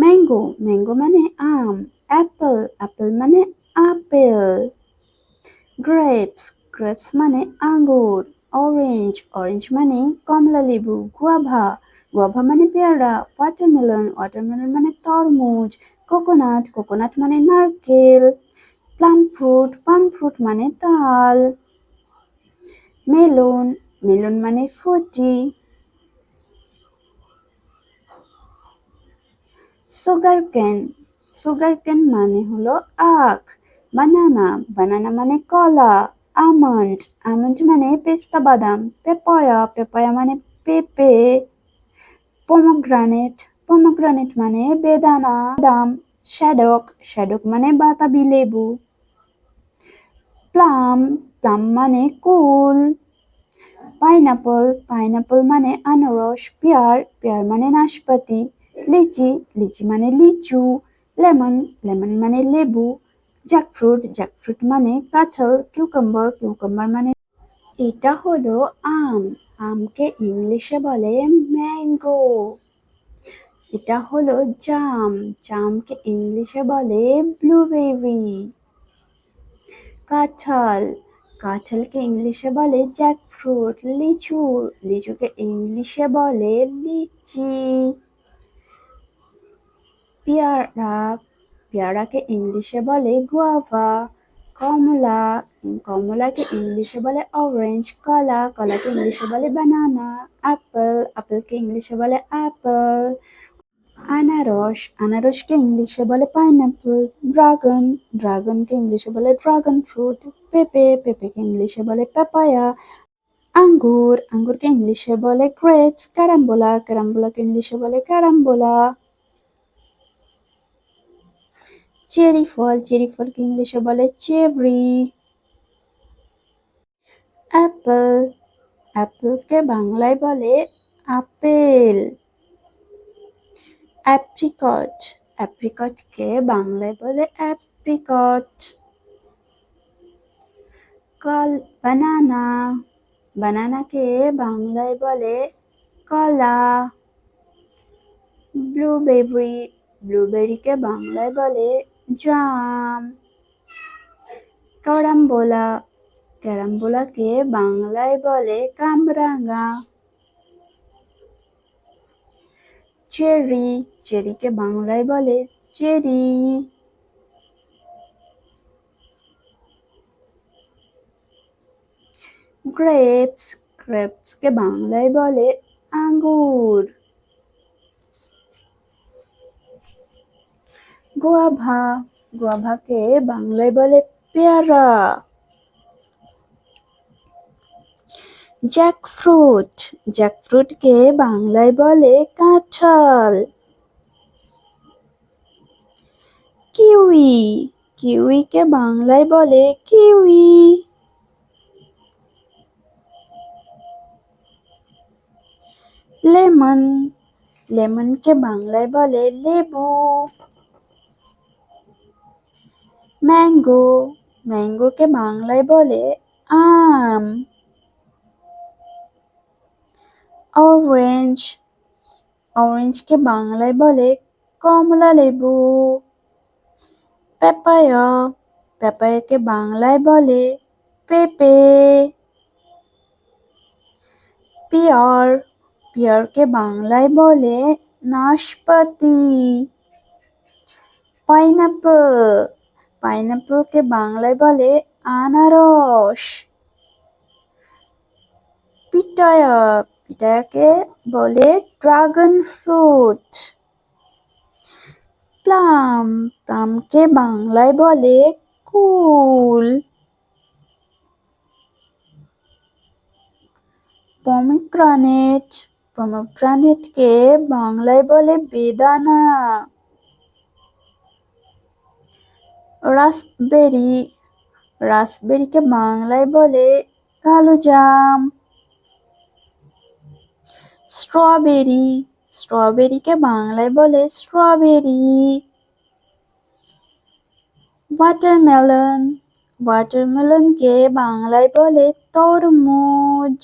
Mango mango মানে আম। Apple মানে apple. Grapes grapes মানে আঙ্গুর। অরেঞ্জ মানে কমলা লেবু। গুয়াভা মানে পেয়ারা। ওয়াটারমেলন মানে তরমুজ। কোকোনাট মানে নারকেল। প্লাম ফ্রুট মানে তাল। মেলন মানে ফুটি। সুগার কেন মানে হলো আখ। বানানা মানে কলা। আমন্ড মানে পেস্তা বাদাম। পেপায়া মানে পেঁপে। পমোগ্রানেট মানে বেদানা বাদাম। শ্যাডক মানে বাতাবি লেবু। প্লাম মানে কুল। পাইনাপল মানে আনারস। পেয়ার মানে নাশপাতি। লিচি মানে লিচু। লেমন মানে লেবু। জ্যাকফ্রুট মানে কাঁঠাল। কিউকাম্বার মানে এটা হলো আম। আমকে ইংলিশে বলে ম্যাঙ্গো। এটা হলো জামকে ইংলিশে বলে ব্লুবেরি। কাঁঠালকে ইংলিশে বলে জ্যাকফ্রুট। লিচুকে ইংলিশে বলে লিচি। পেয়ারাকে ইংলিশে বলে গুয়াভা। কমলাকে ইংলিশে বলে অরেঞ্জ। কলাকে ইংলিশে বলে বানানা। আপেলকে ইংলিশে বলে অ্যাপল। আনারসকে ইংলিশে বলে পাইনাপল। ড্রাগনকে ইংলিশে বলে ড্রাগন ফ্রুট। পেঁপেকে ইংলিশে বলে পেপায়া। আঙ্গুরকে ইংলিশে বলে গ্রেপস। ক্যারাম্বুলাকে ইংলিশে বলে ক্যারাম্বুলা। চেরি ফলকে ইংলিশে বলে চেরি। অ্যাপেলকে বাংলায় বলে আপেল। অ্যাপ্রিকটকে বাংলায় বলে অ্যাপ্রিকট। বানানাকে বাংলায় বলে কলা। ব্লুবেরিকে বাংলায় বলে জাম। ক্যারাম্বুলাকে বাংলায় বলে কামরাঙা। চেরিকে বাংলায় বলে চেরি। গ্রেপসকে বাংলায় বলে আঙ্গুর। গুয়াভাকে বাংলায় বলে পেয়ারা। জ্যাকফ্রুটকে বাংলায় বলে কাঁঠাল। কিউইকে বাংলায় বলে কিউই। লেমনকে বাংলায় বলে লেবু। ম্যাঙ্গোকে বাংলায় বলে আম। অরেঞ্জকে বাংলায় বলে কমলা লেবু। পেপায়াকে বাংলায় বলে পেঁপে। পেয়ারকে বাংলায় বলে নাশপাতি। পাইনাপলকে বাংলায় বলে আনারস। পিটায়াকে বলে ড্রাগন ফ্রুট। প্লামকে বাংলায় বলে কুল। পমিগ্রানেটকে বাংলায় বলে বেদানা। রাসবেরিকে বাংলায় বলে কালোজাম। স্ট্রবেরিকে বাংলায় বলে স্ট্রবেরি। ওয়াটারমেলনকে বাংলায় বলে তরমুজ।